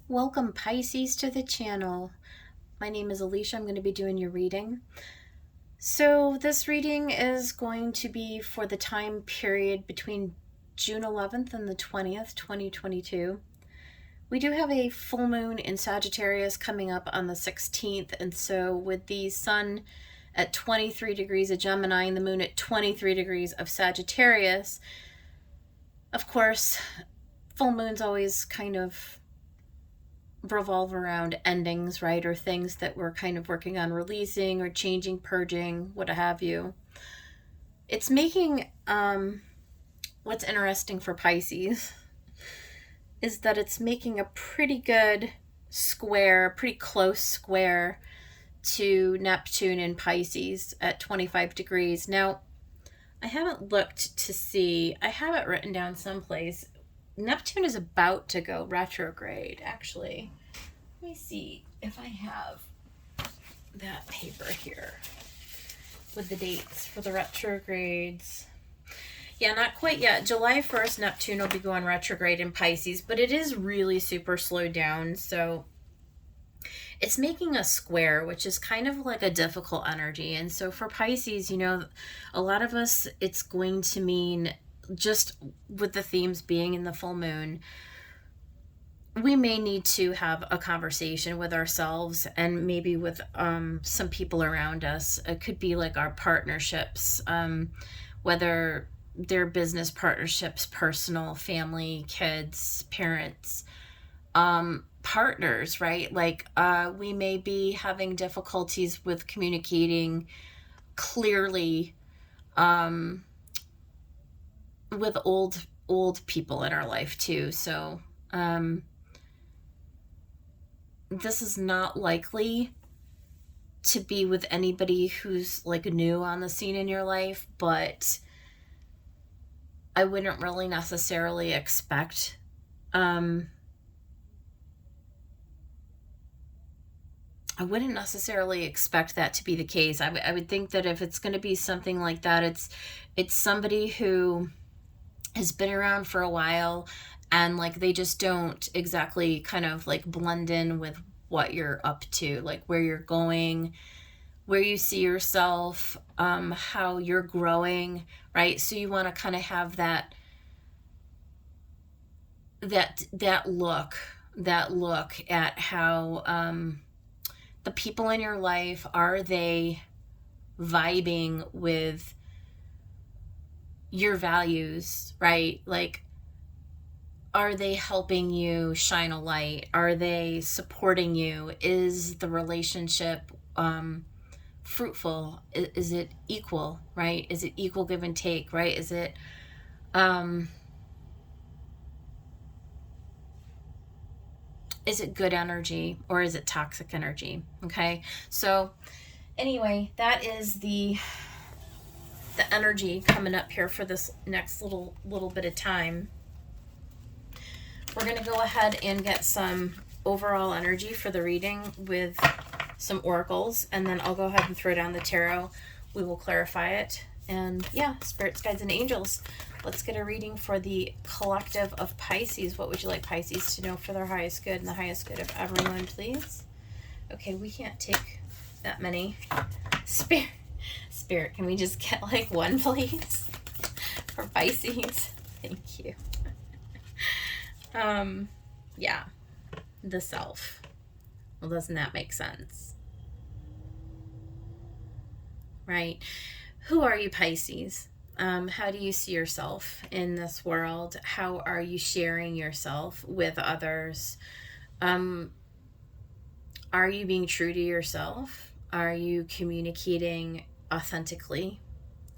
Welcome Pisces to the channel. My name is Alicia. I'm going to be doing your reading. So this reading is going to be for the time period between June 11th and the 20th, 2022. We do have a full moon in Sagittarius coming up on the 16th, and so with the sun at 23 degrees of Gemini and the moon at 23 degrees of Sagittarius, of course, full moons always kind of revolve around endings, right? Or things that we're kind of working on releasing or changing, purging, what have you. It's making, what's interesting for Pisces is that it's making a pretty good square, pretty close square to Neptune in Pisces at 25 degrees. Now, I haven't looked to see, I have it written down someplace. Neptune is about to go retrograde, actually. Let me see if I have that paper here with the dates for the retrogrades. Yeah, not quite yet. July 1st, Neptune will be going retrograde in Pisces, but it is really super slowed down. So it's making a square, which is kind of like a difficult energy. And so for Pisces, you know, a lot of us, it's going to mean, just with the themes being in the full moon, we may need to have a conversation with ourselves and maybe with some people around us. It could be like our partnerships, whether they're business partnerships, personal, family, kids, parents, partners, right? Like we may be having difficulties with communicating clearly with old people in our life too. So this is not likely to be with anybody who's like new on the scene in your life, but I wouldn't really necessarily expect that to be the case. I would think that if it's going to be something like that, it's somebody who has been around for a while and like they just don't exactly kind of like blend in with what you're up to, like where you're going, where you see yourself, how you're growing, right? So you want to kind of have that look at how the people in your life, are they vibing with your values, right? Like, are they helping you shine a light? Are they supporting you? Is the relationship fruitful? Is it equal, right? Is it equal give and take, right? Is it good energy or is it toxic energy? Okay, so anyway, that is the energy coming up here for this next little bit of time. We're going to go ahead and get some overall energy for the reading with some oracles, and then I'll go ahead and throw down the tarot. We will clarify it. And yeah, spirits, guides, and angels. Let's get a reading for the collective of Pisces. What would you like Pisces to know for their highest good and the highest good of everyone, please? Okay, we can't take that many. Spirit, can we just get like one, please? For Pisces. Thank you. Yeah, the self. Well, doesn't that make sense? Right? Who are you, Pisces? How do you see yourself in this world? How are you sharing yourself with others? Are you being true to yourself? Are you communicating authentically?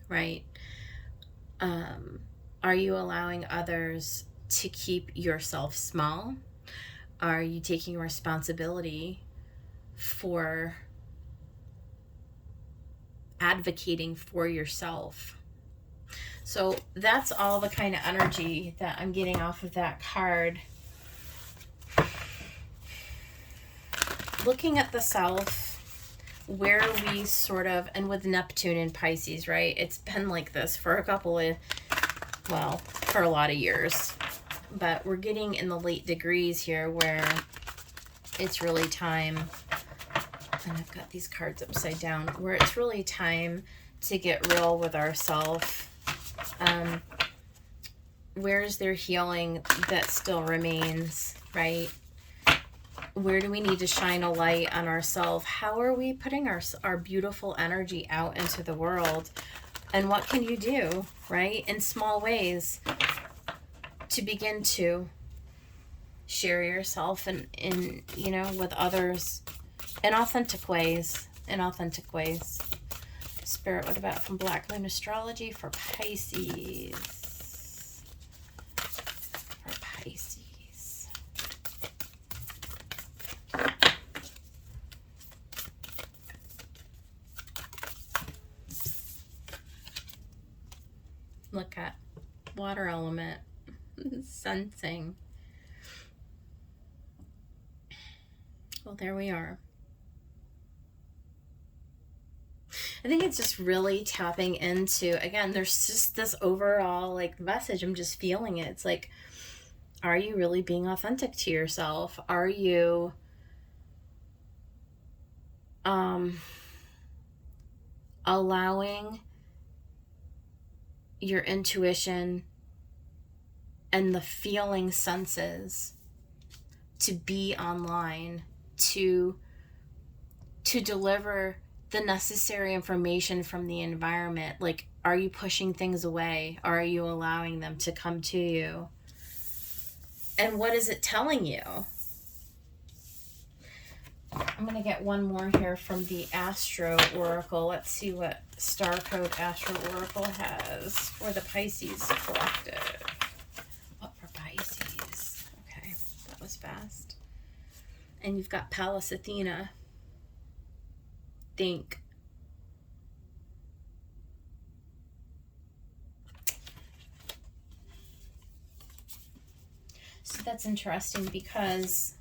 Right? Are you allowing others to keep yourself small? Are you taking responsibility for advocating for yourself? So that's all the kind of energy that I'm getting off of that card. Looking at the self, where we sort of, and with Neptune in Pisces, right? It's been like this for for a lot of years. But we're getting in the late degrees here where it's really time, and I've got these cards upside down, where it's really time to get real with ourselves. Where is there healing that still remains, right? Where do we need to shine a light on ourselves? How are we putting our beautiful energy out into the world? And what can you do, right, in small ways to begin to share yourself and in you know, with others in authentic ways, Spirit, what about from Black Moon Astrology for Pisces? Look at water element, sensing. Well, there we are. I think it's just really tapping into, again, there's just this overall like message. I'm just feeling it. It's like, are you really being authentic to yourself? Are you allowing your intuition and the feeling senses to be online, to deliver the necessary information from the environment? Like, are you pushing things away? Are you allowing them to come to you? And what is it telling you? I'm going to get one more here from the Astro Oracle. Let's see what Star Code Astro Oracle has for the Pisces Collective. What for Pisces? Okay, that was fast. And you've got Pallas Athena. Think. So that's interesting because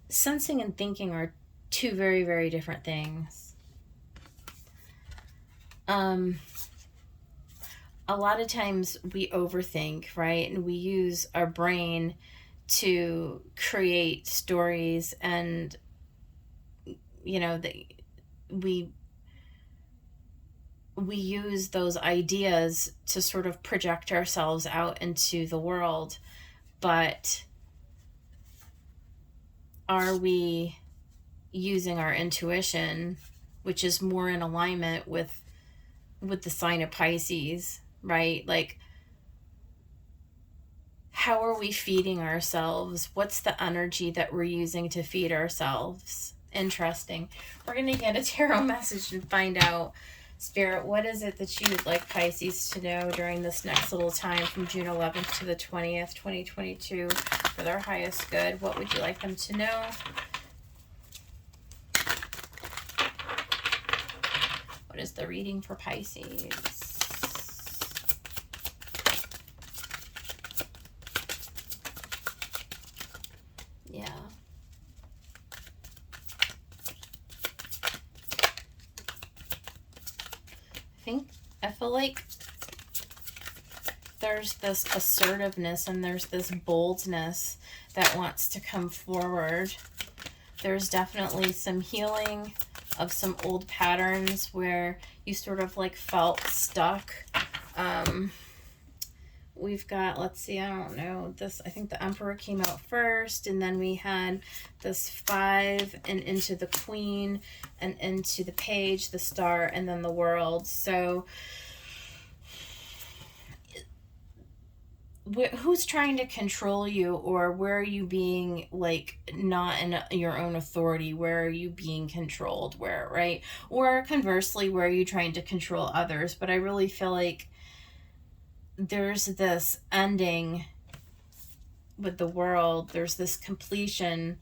sensing and thinking are two very, very different things. A lot of times we overthink, right? And we use our brain to create stories, and you know, we use those ideas to sort of project ourselves out into the world. But are we using our intuition, which is more in alignment with the sign of Pisces, right? Like, how are we feeding ourselves? What's the energy that we're using to feed ourselves? Interesting. We're going to get a tarot message and find out, Spirit, what is it that you would like Pisces to know during this next little time from June 11th to the 20th, 2022, for their highest good? What would you like them to know? What is the reading for Pisces? Yeah. I feel like there's this assertiveness and there's this boldness that wants to come forward. There's definitely some healing of some old patterns where you sort of like felt stuck. We've got, let's see, I don't know, this, I think the Emperor came out first, and then we had this 5 and into the Queen and into the Page, the Star, and then the World. So who's trying to control you, or where are you being like not in your own authority? Where are you being controlled? Where, right? Or conversely, where are you trying to control others? But I really feel like there's this ending with the World. There's this completion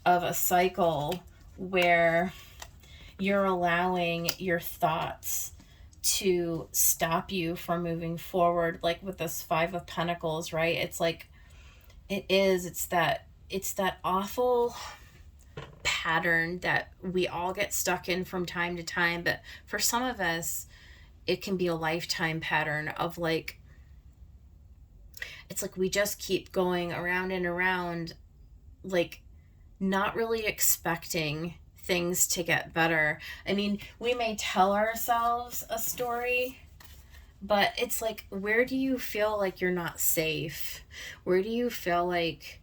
of a cycle where you're allowing your thoughts to stop you from moving forward. Like with this 5 of Pentacles, right? It's like, it's that awful pattern that we all get stuck in from time to time. But for some of us, it can be a lifetime pattern of like it's like we just keep going around and around, like not really expecting things to get better. I mean, we may tell ourselves a story, but it's like, where do you feel like you're not safe? Where do you feel like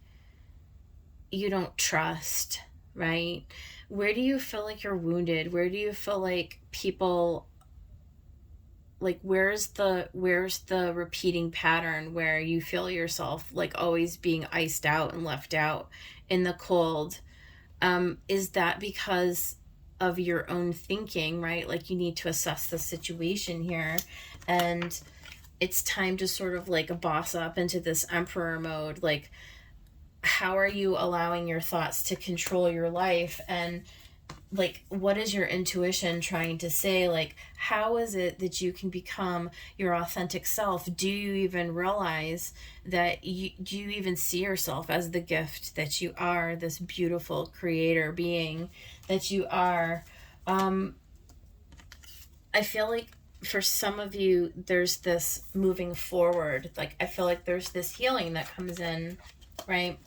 you don't trust, right? Where do you feel like you're wounded? Where do you feel like people, like where's the repeating pattern where you feel yourself like always being iced out and left out in the cold? Is that because of your own thinking, right? Like you need to assess the situation here, and it's time to sort of like boss up into this emperor mode. Like, how are you allowing your thoughts to control your life? And like, what is your intuition trying to say? Like, how is it that you can become your authentic self? Do you even realize that do you even see yourself as the gift that you are, this beautiful creator being that you are? I feel like for some of you there's this moving forward. Like, I feel like there's this healing that comes in, right?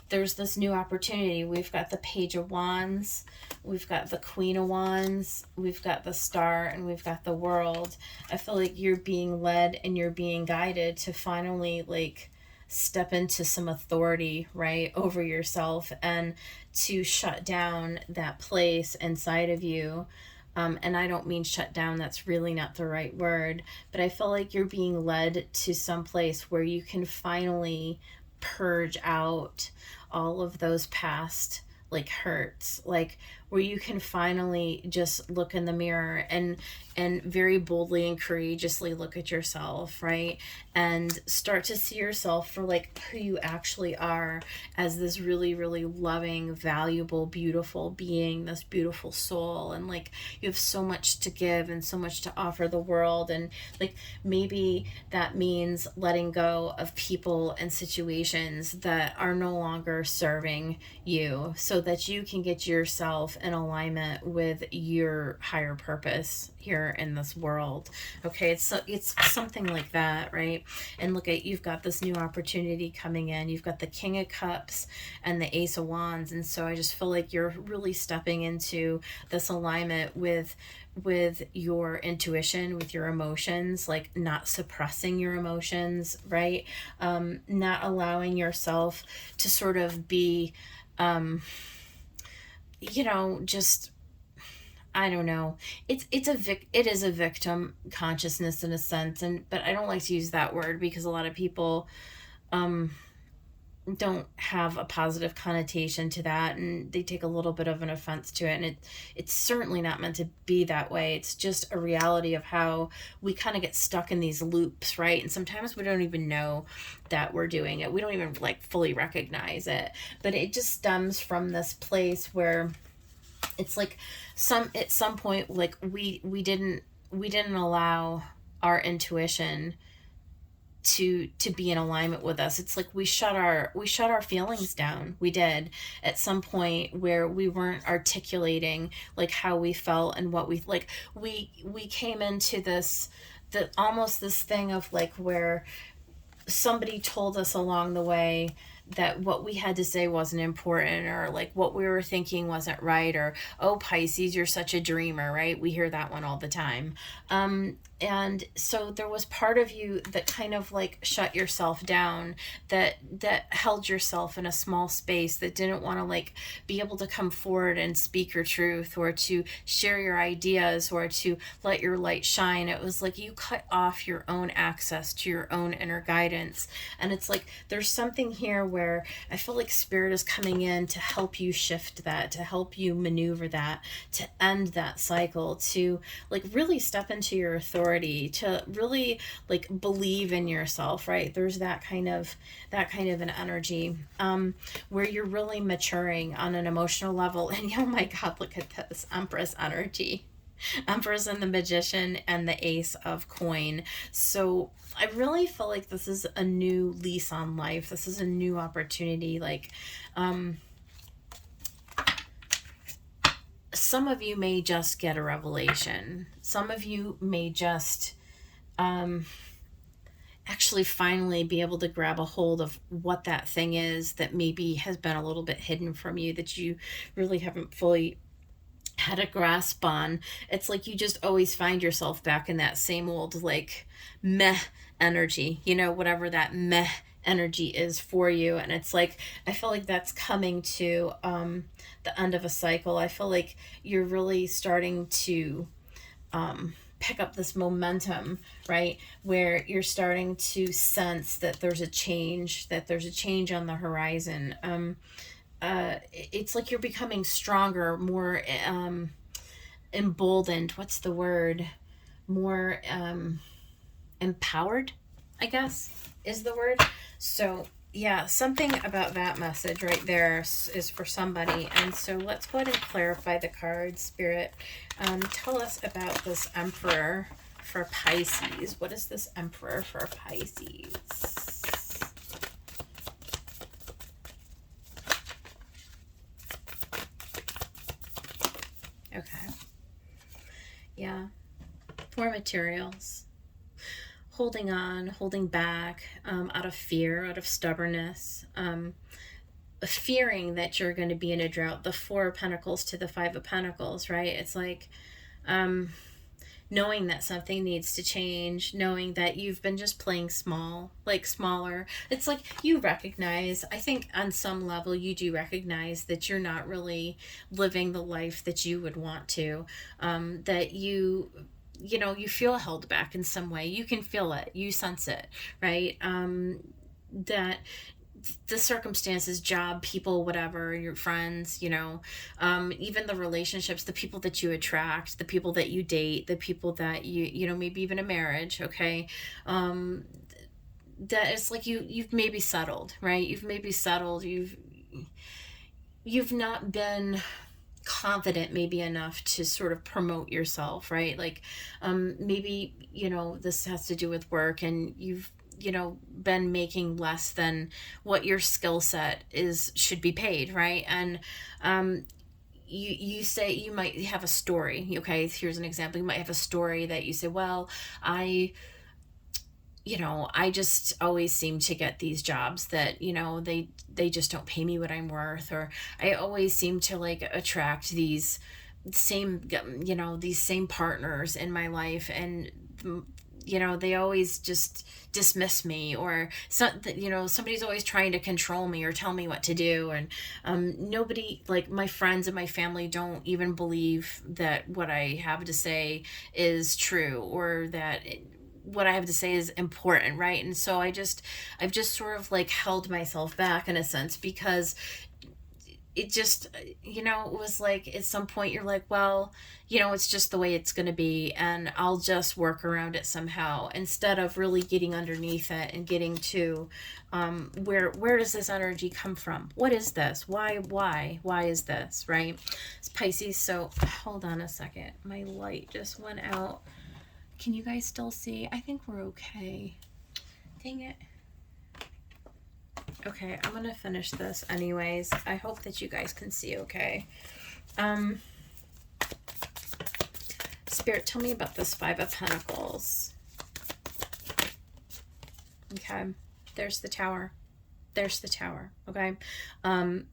There's this new opportunity. We've got the Page of Wands, we've got the Queen of Wands, we've got the Star, and we've got the World. I feel like you're being led and you're being guided to finally like step into some authority, right, over yourself, and to shut down that place inside of you. And I don't mean shut down, that's really not the right word, but I feel like you're being led to some place where you can finally purge out all of those past like hurts, like where you can finally just look in the mirror and very boldly and courageously look at yourself, right, and start to see yourself for like who you actually are, as this really really loving, valuable, beautiful being, this beautiful soul. And like, you have so much to give and so much to offer the world. And like, maybe that means letting go of people and situations that are no longer serving you, so that you can get yourself in alignment with your higher purpose here in this world. Okay, it's something like that, right? And look at, you've got this new opportunity coming in. You've got the King of Cups and the Ace of Wands, and so I just feel like you're really stepping into this alignment with your intuition, with your emotions, like not suppressing your emotions, right? Not allowing yourself to sort of be just, I don't know. It is a victim consciousness in a sense, and but I don't like to use that word because a lot of people um don't have a positive connotation to that, and they take a little bit of an offense to it. And it's certainly not meant to be that way. It's just a reality of how we kind of get stuck in these loops, right? And sometimes we don't even know that we're doing it. We don't even like fully recognize it, but it just stems from this place where it's like at some point, like we didn't allow our intuition to be in alignment with us. It's like we shut our feelings down. We did at some point where we weren't articulating like how we felt and what we came into the almost this thing of like where somebody told us along the way that what we had to say wasn't important, or like what we were thinking wasn't right, or oh Pisces, you're such a dreamer, right? We hear that one all the time. And so there was part of you that kind of like shut yourself down, that held yourself in a small space, that didn't want to like be able to come forward and speak your truth, or to share your ideas, or to let your light shine. It was like you cut off your own access to your own inner guidance. And it's like there's something here where I feel like spirit is coming in to help you shift that, to help you maneuver that, to end that cycle, to like really step into your authority, to really like believe in yourself, right? There's that kind of an energy where you're really maturing on an emotional level. And oh my god, look at this Empress energy. Empress and the Magician and the Ace of Coin. So I really feel like this is a new lease on life. This is a new opportunity. Like, some of you may just get a revelation. Some of you may just actually finally be able to grab a hold of what that thing is that maybe has been a little bit hidden from you, that you really haven't fully had a grasp on. It's like you just always find yourself back in that same old, like, meh energy, whatever that meh energy is for you. And it's like, I feel like that's coming to the end of a cycle. I feel like you're really starting to pick up this momentum, right? Where you're starting to sense that there's a change on the horizon. It's like you're becoming stronger, more emboldened. What's the word? More empowered, I guess, is the word. So yeah, something about that message right there is for somebody. And so let's go ahead and clarify the card, Spirit. Tell us about this Emperor for Pisces. What is this Emperor for Pisces? Okay. Yeah. For materials. Holding on, holding back, out of fear, out of stubbornness, fearing that you're going to be in a drought. The Four of Pentacles to the Five of Pentacles, right? It's like knowing that something needs to change, knowing that you've been just playing small, like smaller. It's like you recognize, I think on some level, you do recognize that you're not really living the life that you would want to, that you feel held back in some way. You can feel it, you sense it, right? That the circumstances, job, people, whatever, your friends, even the relationships, the people that you attract, the people that you date, the people that maybe even a marriage, okay? That it's like you've maybe settled, right? You've not been confident maybe enough to sort of promote yourself, right? Like maybe this has to do with work, and you've been making less than what your skill set should be paid, right? And you say you might have a story. Okay, here's an example. You might have a story that you say, well, I just always seem to get these jobs that, they just don't pay me what I'm worth, or I always seem to like attract these same partners in my life, and they always just dismiss me, or somebody's always trying to control me or tell me what to do, and nobody, like my friends and my family, don't even believe that what I have to say is true, or that what I have to say is important, right? And so I've just sort of like held myself back in a sense, because it just, it was like at some point you're like, well, it's just the way it's going to be, and I'll just work around it somehow, instead of really getting underneath it and getting to where does this energy come from? What is this? Why is this, right? It's Pisces. So hold on a second. My light just went out. Can you guys still see? I think we're okay. Dang it. Okay, I'm gonna finish this anyways. I hope that you guys can see okay. Spirit, tell me about this Five of Pentacles. Okay, there's the Tower. There's the Tower, okay? I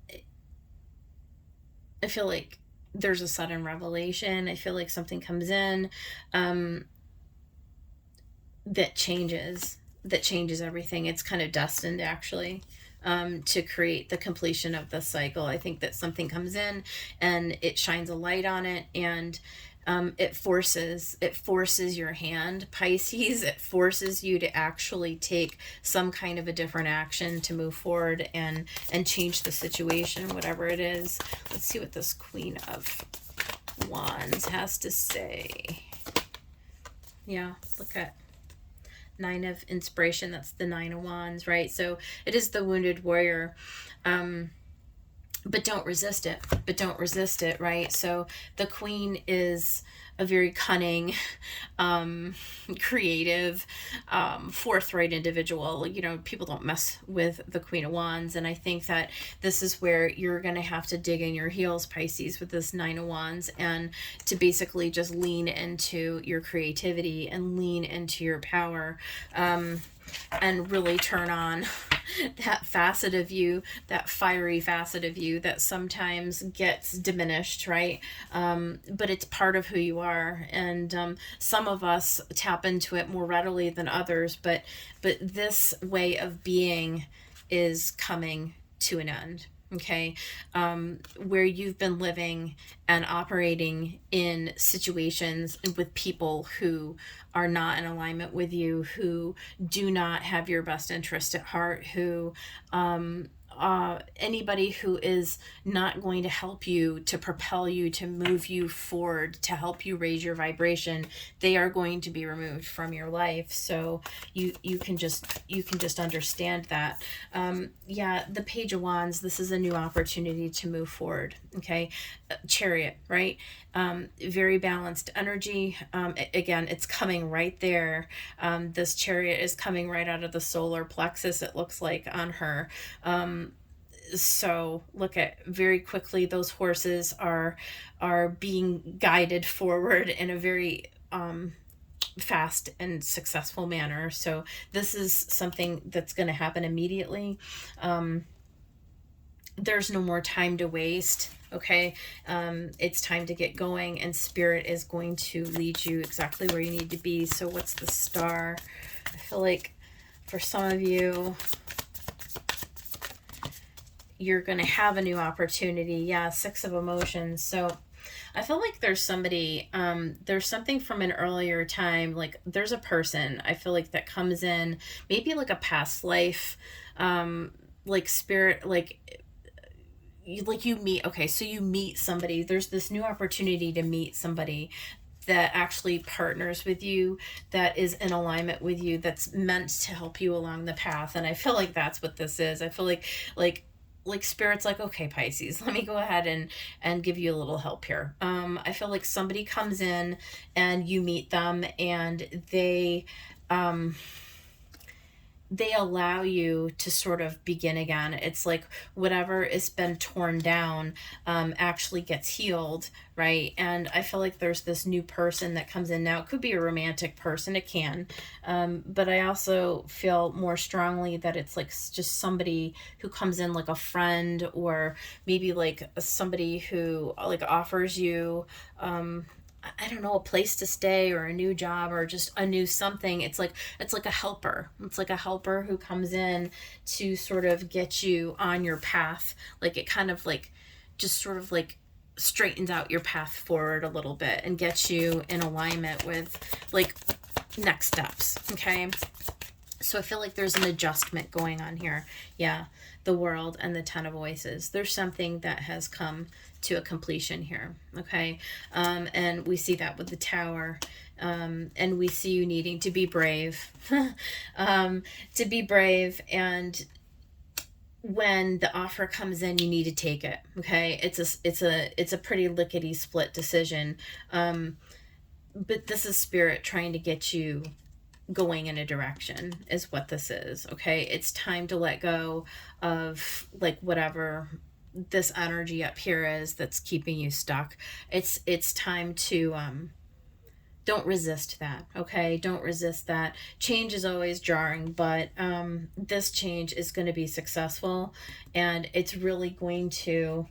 feel like there's a sudden revelation. I feel like something comes in, that changes everything. It's kind of destined, actually, to create the completion of the cycle. I think that something comes in and it shines a light on it, and it forces your hand, Pisces. It forces you to actually take some kind of a different action to move forward and change the situation, whatever it is. Let's see what this Queen of Wands has to say. Yeah, look at Nine of Inspiration. That's the Nine of Wands, right? So it is the wounded warrior, but don't resist it, right? So the Queen is a very cunning, creative, forthright individual. People don't mess with the Queen of Wands, and I think that this is where you're going to have to dig in your heels, Pisces, with this Nine of Wands, and to basically just lean into your creativity and lean into your power. and really turn on that facet of you, that fiery facet of you that sometimes gets diminished, right? But it's part of who you are, and some of us tap into it more readily than others. But this way of being is coming to an end. Okay, where you've been living and operating in situations with people who are not in alignment with you, who do not have your best interest at heart, who anybody who is not going to help you, to propel you, to move you forward, to help you raise your vibration, they are going to be removed from your life. So you can just understand that. Yeah, the Page of Wands, this is a new opportunity to move forward. Okay, Chariot, right? Very balanced energy. Again, it's coming right there. This Chariot is coming right out of the solar plexus, it looks like, on her. So look at, very quickly, those horses are being guided forward in a very fast and successful manner. So this is something that's going to happen immediately. There's no more time to waste. Okay, it's time to get going, and Spirit is going to lead you exactly where you need to be. So what's the Star? I feel like for some of you, you're going to have a new opportunity. Yeah, Six of Emotions. So I feel like there's somebody, there's something from an earlier time, like there's a person, I feel like, that comes in, maybe like a past life, like Spirit, like you meet, okay, so you meet somebody, there's this new opportunity to meet somebody that actually partners with you, that is in alignment with you, that's meant to help you along the path. And I feel like that's what this is. I feel like Spirit's like, okay, Pisces, let me go ahead and give you a little help here. I feel like somebody comes in and you meet them, and they allow you to sort of begin again. It's like whatever has been torn down actually gets healed, right? And I feel like there's this new person that comes in now. It could be a romantic person, it can. But I also feel more strongly that it's like just somebody who comes in, like a friend, or maybe like somebody who like offers you I don't know, a place to stay, or a new job, or just a new something. It's like a helper. It's like a helper who comes in to sort of get you on your path. Like it kind of like just sort of like straightens out your path forward a little bit and gets you in alignment with like next steps. Okay. So I feel like there's an adjustment going on here. Yeah, the World and the Ten of Voices. There's something that has come to a completion here. Okay, and we see that with the Tower. And we see you needing to be brave. To be brave, and when the offer comes in, you need to take it. Okay, it's a pretty lickety split decision. But this is Spirit trying to get you going in a direction, is what this is. Okay, it's time to let go of like whatever this energy up here is that's keeping you stuck. It's time to don't resist that. Okay, don't resist that. Change is always jarring, but this change is going to be successful, and it's really going to,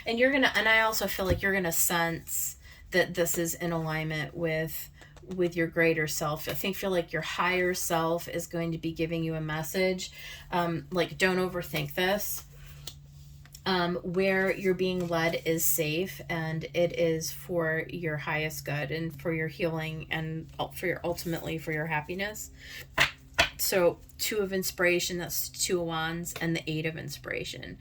and you're gonna, and I also feel like you're gonna sense that this is in alignment with your greater self. I feel like your higher self is going to be giving you a message. Like, don't overthink this. Where you're being led is safe, and it is for your highest good, and for your healing, and for your, ultimately for your happiness. So Two of Inspiration, that's Two of Wands, and the Eight of Inspiration.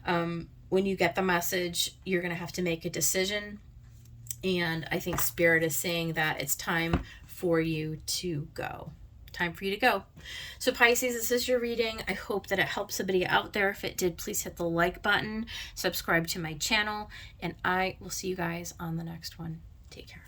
When you get the message, you're going to have to make a decision. And I think Spirit is saying that it's time for you to go. Time for you to go. So Pisces, this is your reading. I hope that it helps somebody out there. If it did, please hit the like button, subscribe to my channel, and I will see you guys on the next one. Take care.